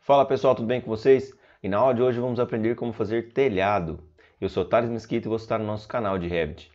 Fala pessoal, tudo bem com vocês? E na aula de hoje vamos aprender como fazer telhado. Eu sou Thales Mesquita e vou estar no nosso canal de Revit.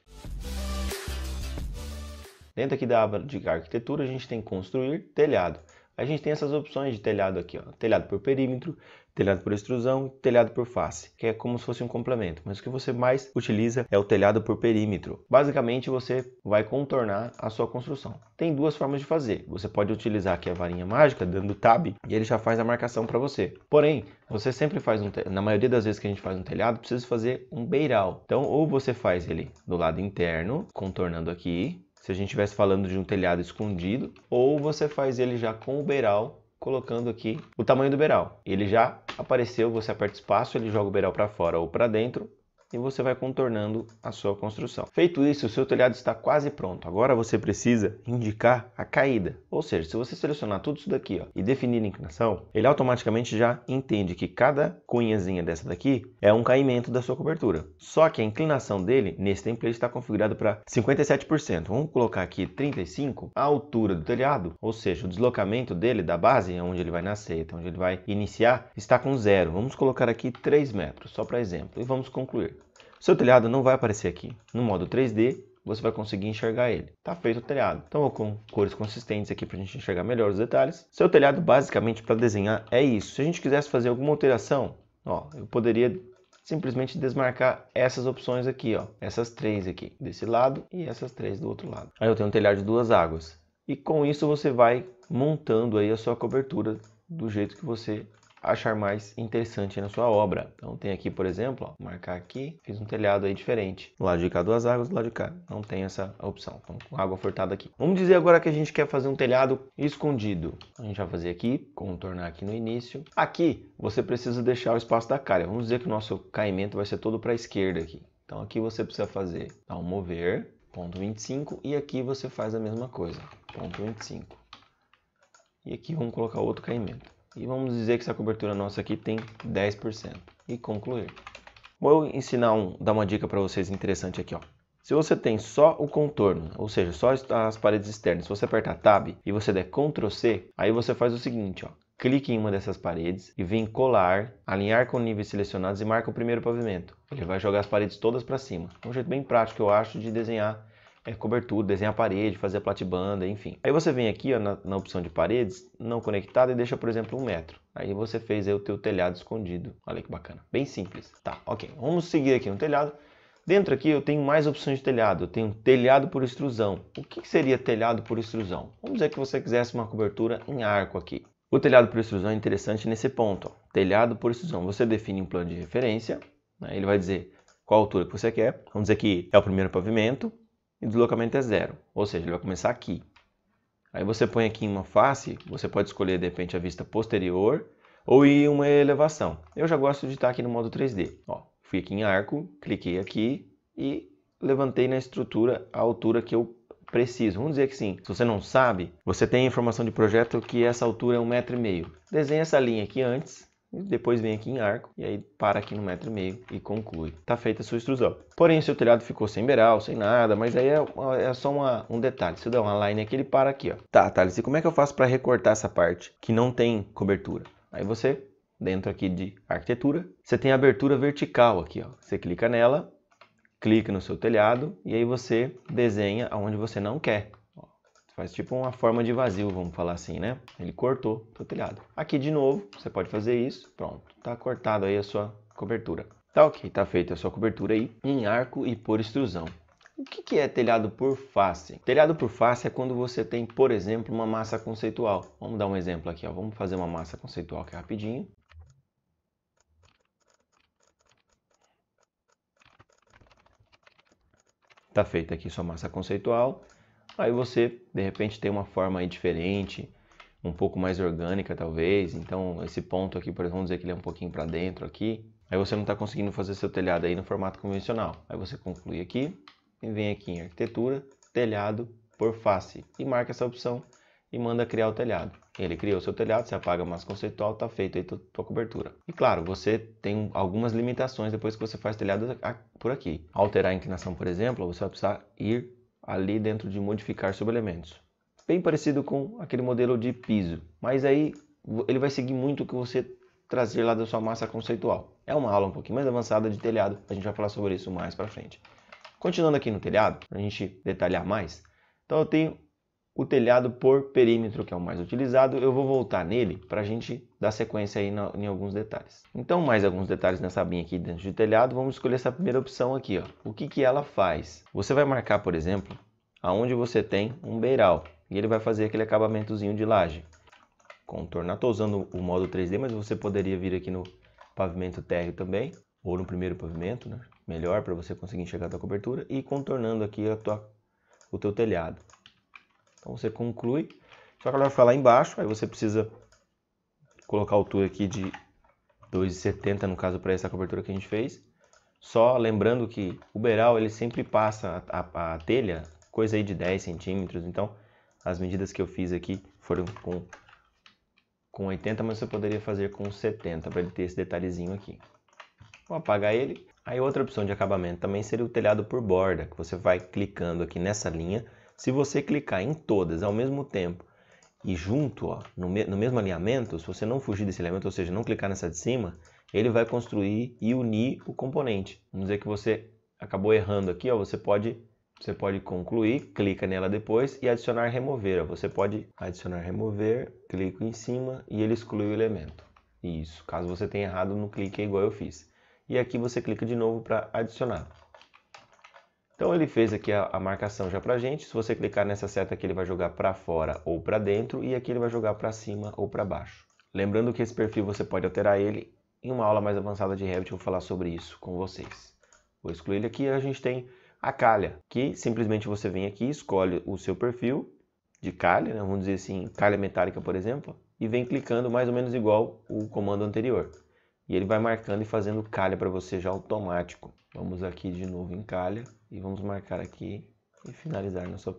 Dentro aqui da aba de arquitetura a gente tem construir telhado. A gente tem essas opções de telhado aqui, ó. Telhado por perímetro, telhado por extrusão, telhado por face, que é como se fosse um complemento. Mas o que você mais utiliza é o telhado por perímetro. Basicamente você vai contornar a sua construção. Tem duas formas de fazer. Você pode utilizar aqui a varinha mágica, dando tab, e ele já faz a marcação para você. Porém, você sempre faz na maioria das vezes que a gente faz um telhado, precisa fazer um beiral. Então, ou você faz ele do lado interno, contornando aqui, se a gente estivesse falando de um telhado escondido, ou você faz ele já com o beiral, colocando aqui o tamanho do beiral. Ele já apareceu, você aperta espaço, ele joga o beiral para fora ou para dentro, e você vai contornando a sua construção. Feito isso, o seu telhado está quase pronto. Agora você precisa indicar a caída. Ou seja, se você selecionar tudo isso daqui, ó, e definir a inclinação, ele automaticamente já entende que cada cunhazinha dessa daqui é um caimento da sua cobertura. Só que a inclinação dele, nesse template, está configurado para 57%. Vamos colocar aqui 35%. A altura do telhado, ou seja, o deslocamento dele da base, onde ele vai nascer, até onde ele vai iniciar, está com 0. Vamos colocar aqui 3 metros, só para exemplo, e vamos concluir. Seu telhado não vai aparecer aqui. No modo 3D, você vai conseguir enxergar ele. Está feito o telhado. Então, eu vou com cores consistentes aqui para a gente enxergar melhor os detalhes. Seu telhado, basicamente, para desenhar é isso. Se a gente quisesse fazer alguma alteração, ó, eu poderia simplesmente desmarcar essas opções aqui, ó, essas três aqui, desse lado e essas três do outro lado. Aí eu tenho um telhado de 2 águas. E com isso você vai montando aí a sua cobertura do jeito que você achar mais interessante na sua obra. Então tem aqui, por exemplo, ó, marcar aqui, fiz um telhado aí diferente. Do lado de cá 2 águas, do lado de cá não tem essa opção. Então com água furtada aqui. Vamos dizer agora que a gente quer fazer um telhado escondido. A gente vai fazer aqui, contornar aqui no início. Aqui você precisa deixar o espaço da calha. Vamos dizer que o nosso caimento vai ser todo para a esquerda aqui. Então aqui você precisa fazer, dar um mover, ponto 25, e aqui você faz a mesma coisa, ponto 25. E aqui vamos colocar outro caimento. E vamos dizer que essa cobertura nossa aqui tem 10%. E concluir. Vou dar uma dica para vocês interessante aqui, ó. Se você tem só o contorno, ou seja, só as paredes externas, se você apertar Tab e você der Ctrl C, aí você faz o seguinte, ó. Clique em uma dessas paredes e vem colar, alinhar com níveis selecionados e marca o primeiro pavimento. Ele vai jogar as paredes todas para cima. É um jeito bem prático, eu acho, de desenhar cobertura, desenhar a parede, fazer a platibanda, enfim. Aí você vem aqui ó, na opção de paredes, não conectada, e deixa, por exemplo, 1 metro. Aí você fez aí o teu telhado escondido. Olha que bacana. Bem simples. Tá, ok. Vamos seguir aqui no telhado. Dentro aqui eu tenho mais opções de telhado. Eu tenho telhado por extrusão. O que seria telhado por extrusão? Vamos dizer que você quisesse uma cobertura em arco aqui. O telhado por extrusão é interessante nesse ponto. Ó. Telhado por extrusão. Você define um plano de referência. Né? Ele vai dizer qual altura que você quer. Vamos dizer que é o primeiro pavimento. E o deslocamento é 0, ou seja, ele vai começar aqui. Aí você põe aqui em uma face, você pode escolher de repente a vista posterior ou em uma elevação. Eu já gosto de estar aqui no modo 3D. Ó, fui aqui em arco, cliquei aqui e levantei na estrutura a altura que eu preciso. Vamos dizer que sim. Se você não sabe, você tem a informação de projeto que essa altura é 1,5 m. Desenha essa linha aqui antes. E depois vem aqui em arco e aí para aqui no 1,5 m e conclui. Está feita a sua extrusão. Porém, o seu telhado ficou sem beiral, sem nada, mas aí é só um detalhe. Se eu der uma line aqui, ele para aqui. Ó. Tá, Thales, e como é que eu faço para recortar essa parte que não tem cobertura? Aí você, dentro aqui de arquitetura, você tem a abertura vertical aqui. Ó. Você clica nela, clica no seu telhado e aí você desenha aonde você não quer. Faz tipo uma forma de vazio, vamos falar assim, né? Ele cortou o telhado. Aqui de novo, você pode fazer isso. Pronto, tá cortado aí a sua cobertura. Tá ok, tá feita a sua cobertura aí em arco e por extrusão. O que é telhado por face? Telhado por face é quando você tem, por exemplo, uma massa conceitual. Vamos dar um exemplo aqui, ó. Vamos fazer uma massa conceitual aqui rapidinho. Tá feita aqui sua massa conceitual. Aí você, de repente, tem uma forma aí diferente, um pouco mais orgânica talvez. Então, esse ponto aqui, por exemplo, vamos dizer que ele é um pouquinho para dentro aqui. Aí você não está conseguindo fazer seu telhado aí no formato convencional. Aí você conclui aqui e vem aqui em arquitetura, telhado por face. E marca essa opção e manda criar o telhado. Ele criou o seu telhado, você apaga a massa conceitual, está feito aí tua cobertura. E claro, você tem algumas limitações depois que você faz telhado por aqui. Alterar a inclinação, por exemplo, você vai precisar ir ali dentro de modificar subelementos. Bem parecido com aquele modelo de piso, mas aí ele vai seguir muito o que você trazer lá da sua massa conceitual. É uma aula um pouquinho mais avançada de telhado, a gente vai falar sobre isso mais para frente. Continuando aqui no telhado, para a gente detalhar mais, então eu tenho o telhado por perímetro, que é o mais utilizado. Eu vou voltar nele para a gente dar sequência aí em alguns detalhes. Então, mais alguns detalhes nessa abinha aqui dentro de telhado. Vamos escolher essa primeira opção aqui, ó. O que que ela faz? Você vai marcar, por exemplo, aonde você tem um beiral e ele vai fazer aquele acabamentozinho de laje. Contornar. Estou usando o modo 3D, mas você poderia vir aqui no pavimento térreo também, ou no primeiro pavimento, né? Melhor para você conseguir enxergar a tua cobertura e contornando aqui o teu telhado. Então você conclui, só que ela vai ficar lá embaixo, aí você precisa colocar a altura aqui de 2,70 no caso para essa cobertura que a gente fez. Só lembrando que o beiral ele sempre passa a telha, coisa aí de 10 centímetros, então as medidas que eu fiz aqui foram com 80, mas você poderia fazer com 70 para ele ter esse detalhezinho aqui. Vou apagar ele. Aí outra opção de acabamento também seria o telhado por borda, que você vai clicando aqui nessa linha. Se você clicar em todas ao mesmo tempo e junto, ó, no mesmo alinhamento, se você não fugir desse elemento, ou seja, não clicar nessa de cima, ele vai construir e unir o componente. Vamos dizer que você acabou errando aqui, ó, você pode concluir, clica nela depois e adicionar remover. Ó, você pode adicionar remover, clico em cima e ele exclui o elemento. Isso, caso você tenha errado no clique é igual eu fiz. E aqui você clica de novo para adicionar. Então ele fez aqui a marcação já pra gente. Se você clicar nessa seta aqui, ele vai jogar para fora ou para dentro, e aqui ele vai jogar para cima ou para baixo. Lembrando que esse perfil você pode alterar ele. Em uma aula mais avançada de Revit eu vou falar sobre isso com vocês. Vou excluir ele aqui e a gente tem a calha, que simplesmente você vem aqui, escolhe o seu perfil de calha, né? Vamos dizer assim, calha metálica, por exemplo, e vem clicando mais ou menos igual o comando anterior. E ele vai marcando e fazendo calha para você já automático. Vamos aqui de novo em calha e vamos marcar aqui e finalizar nossa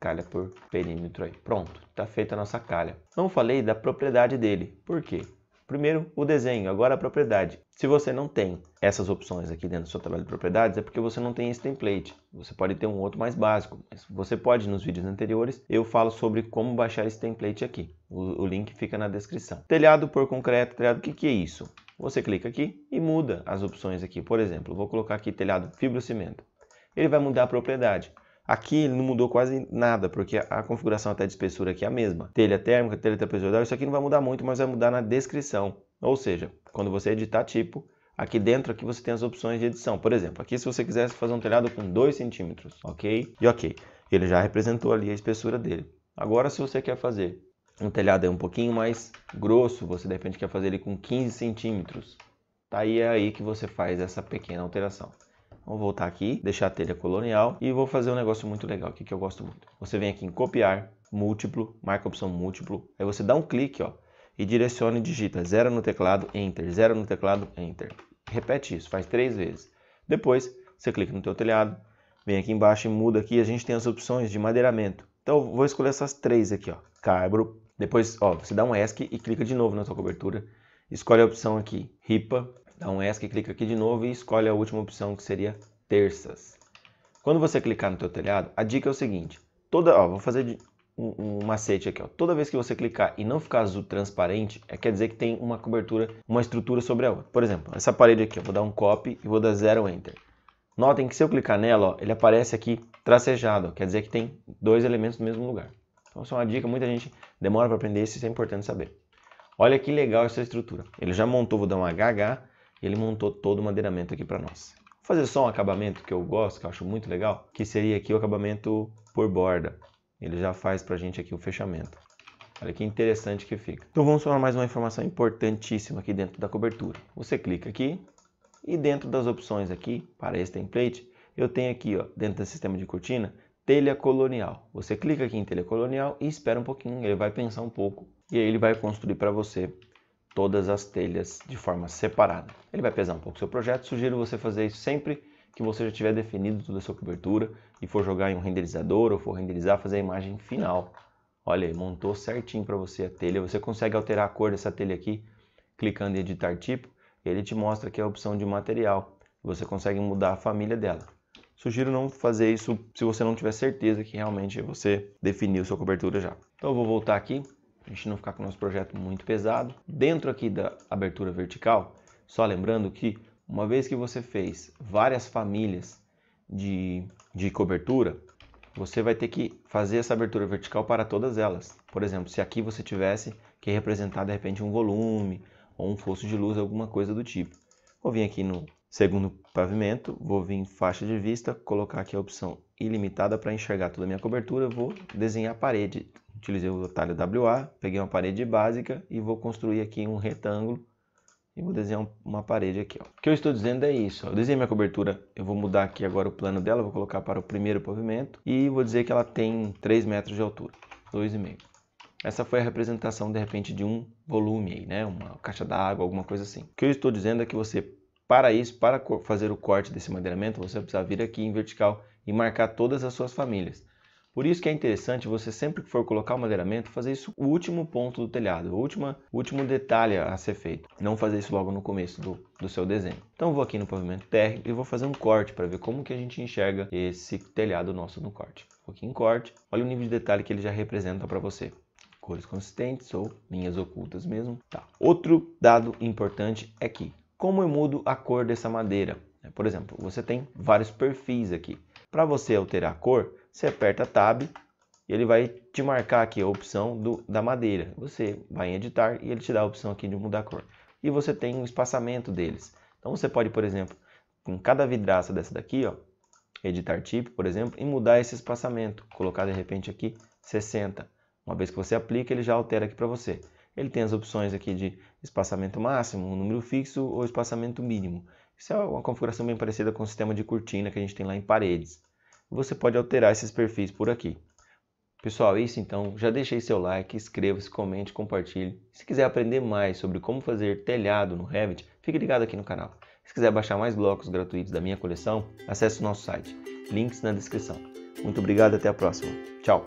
calha por perímetro aí. Pronto, está feita a nossa calha. Não falei da propriedade dele. Por quê? Primeiro o desenho, agora a propriedade. Se você não tem essas opções aqui dentro da sua tabela de propriedades, é porque você não tem esse template. Você pode ter um outro mais básico, mas você pode, nos vídeos anteriores, eu falo sobre como baixar esse template aqui. O link fica na descrição. Telhado por concreto, telhado, o que é isso? Você clica aqui e muda as opções aqui. Por exemplo, vou colocar aqui telhado fibrocimento. Ele vai mudar a propriedade. Aqui ele não mudou quase nada, porque a configuração até de espessura aqui é a mesma. Telha térmica, telha trapezoidal, isso aqui não vai mudar muito, mas vai mudar na descrição. Ou seja, quando você editar tipo, aqui dentro aqui você tem as opções de edição. Por exemplo, aqui se você quisesse fazer um telhado com 2 centímetros, ok? E ok, ele já representou ali a espessura dele. Agora se você quer fazer um telhado um pouquinho mais grosso, você de repente quer fazer ele com 15 centímetros, tá aí, é aí que você faz essa pequena alteração. Vou voltar aqui, deixar a telha colonial e vou fazer um negócio muito legal aqui que eu gosto muito. Você vem aqui em copiar, múltiplo, marca a opção múltiplo, aí você dá um clique, ó, e direciona e digita 0 no teclado, Enter, 0 no teclado, Enter. Repete isso, faz 3 vezes. Depois, você clica no teu telhado, vem aqui embaixo e muda aqui, a gente tem as opções de madeiramento. Então, eu vou escolher essas 3 aqui, ó, Caibro. Depois, ó, você dá um ESC e clica de novo na sua cobertura, escolhe a opção aqui, Ripa. Dá um ESC, clica aqui de novo e escolhe a última opção que seria terças. Quando você clicar no teu telhado, a dica é o seguinte, vou fazer um macete aqui, ó. Toda vez que você clicar e não ficar azul transparente, quer dizer que tem uma cobertura, uma estrutura sobre a outra. Por exemplo, essa parede aqui, eu vou dar um copy e vou dar 0 enter. Notem que se eu clicar nela, ó, ele aparece aqui tracejado, ó, quer dizer que tem 2 elementos no mesmo lugar. Então, essa é uma dica, muita gente demora para aprender isso é importante saber. Olha que legal essa estrutura. Ele já montou, vou dar um HH, ele montou todo o madeiramento aqui para nós. Vou fazer só um acabamento que eu gosto, que eu acho muito legal, que seria aqui o acabamento por borda. Ele já faz para a gente aqui o fechamento. Olha que interessante que fica. Então vamos falar mais uma informação importantíssima aqui dentro da cobertura. Você clica aqui e dentro das opções aqui, para esse template, eu tenho aqui, ó, dentro do sistema de cortina, telha colonial. Você clica aqui em telha colonial e espera um pouquinho, ele vai pensar um pouco e aí ele vai construir para você todas as telhas de forma separada. Ele vai pesar um pouco o seu projeto, sugiro você fazer isso sempre que você já tiver definido toda a sua cobertura e for jogar em um renderizador ou for renderizar, fazer a imagem final. Olha aí, montou certinho para você a telha, você consegue alterar a cor dessa telha aqui, clicando em editar tipo, e ele te mostra aqui a opção de material, você consegue mudar a família dela. Sugiro não fazer isso se você não tiver certeza que realmente você definiu sua cobertura já. Então eu vou voltar aqui a gente não ficar com o nosso projeto muito pesado. Dentro aqui da abertura vertical, só lembrando que uma vez que você fez várias famílias de cobertura, você vai ter que fazer essa abertura vertical para todas elas. Por exemplo, se aqui você tivesse que representar de repente um volume ou um fosso de luz, alguma coisa do tipo. Vou vir aqui no segundo pavimento, vou vir em faixa de vista, colocar aqui a opção ilimitada para enxergar toda a minha cobertura, vou desenhar a parede. Utilizei o atalho WA, peguei uma parede básica e vou construir aqui um retângulo e vou desenhar uma parede aqui. Ó. O que eu estou dizendo é isso. Eu desenhei minha cobertura, eu vou mudar aqui agora o plano dela, vou colocar para o primeiro pavimento e vou dizer que ela tem 3 metros de altura, 2,5. Essa foi a representação de repente de um volume aí, né? Uma caixa d'água, alguma coisa assim. O que eu estou dizendo é que você, para isso, para fazer o corte desse madeiramento, você vai precisar vir aqui em vertical e marcar todas as suas famílias. Por isso que é interessante você sempre que for colocar o madeiramento, fazer isso o último ponto do telhado, o último detalhe a ser feito. Não fazer isso logo no começo do seu desenho. Então eu vou aqui no pavimento térreo e vou fazer um corte para ver como que a gente enxerga esse telhado nosso no corte. Vou aqui em corte, olha o nível de detalhe que ele já representa para você. Cores consistentes ou linhas ocultas mesmo. Tá. Outro dado importante é que, como eu mudo a cor dessa madeira? Por exemplo, você tem vários perfis aqui. Para você alterar a cor, você aperta Tab e ele vai te marcar aqui a opção da madeira. Você vai em editar e ele te dá a opção aqui de mudar a cor. E você tem um espaçamento deles. Então você pode, por exemplo, com cada vidraça dessa daqui, ó, editar tipo, por exemplo, e mudar esse espaçamento. Colocar de repente aqui 60. Uma vez que você aplica, ele já altera aqui para você. Ele tem as opções aqui de espaçamento máximo, um número fixo ou espaçamento mínimo. Isso é uma configuração bem parecida com o sistema de cortina que a gente tem lá em paredes. Você pode alterar esses perfis por aqui. Pessoal, é isso então. Já deixei seu like, inscreva-se, comente, compartilhe. Se quiser aprender mais sobre como fazer telhado no Revit, fique ligado aqui no canal. Se quiser baixar mais blocos gratuitos da minha coleção, acesse o nosso site. Links na descrição. Muito obrigado e até a próxima. Tchau!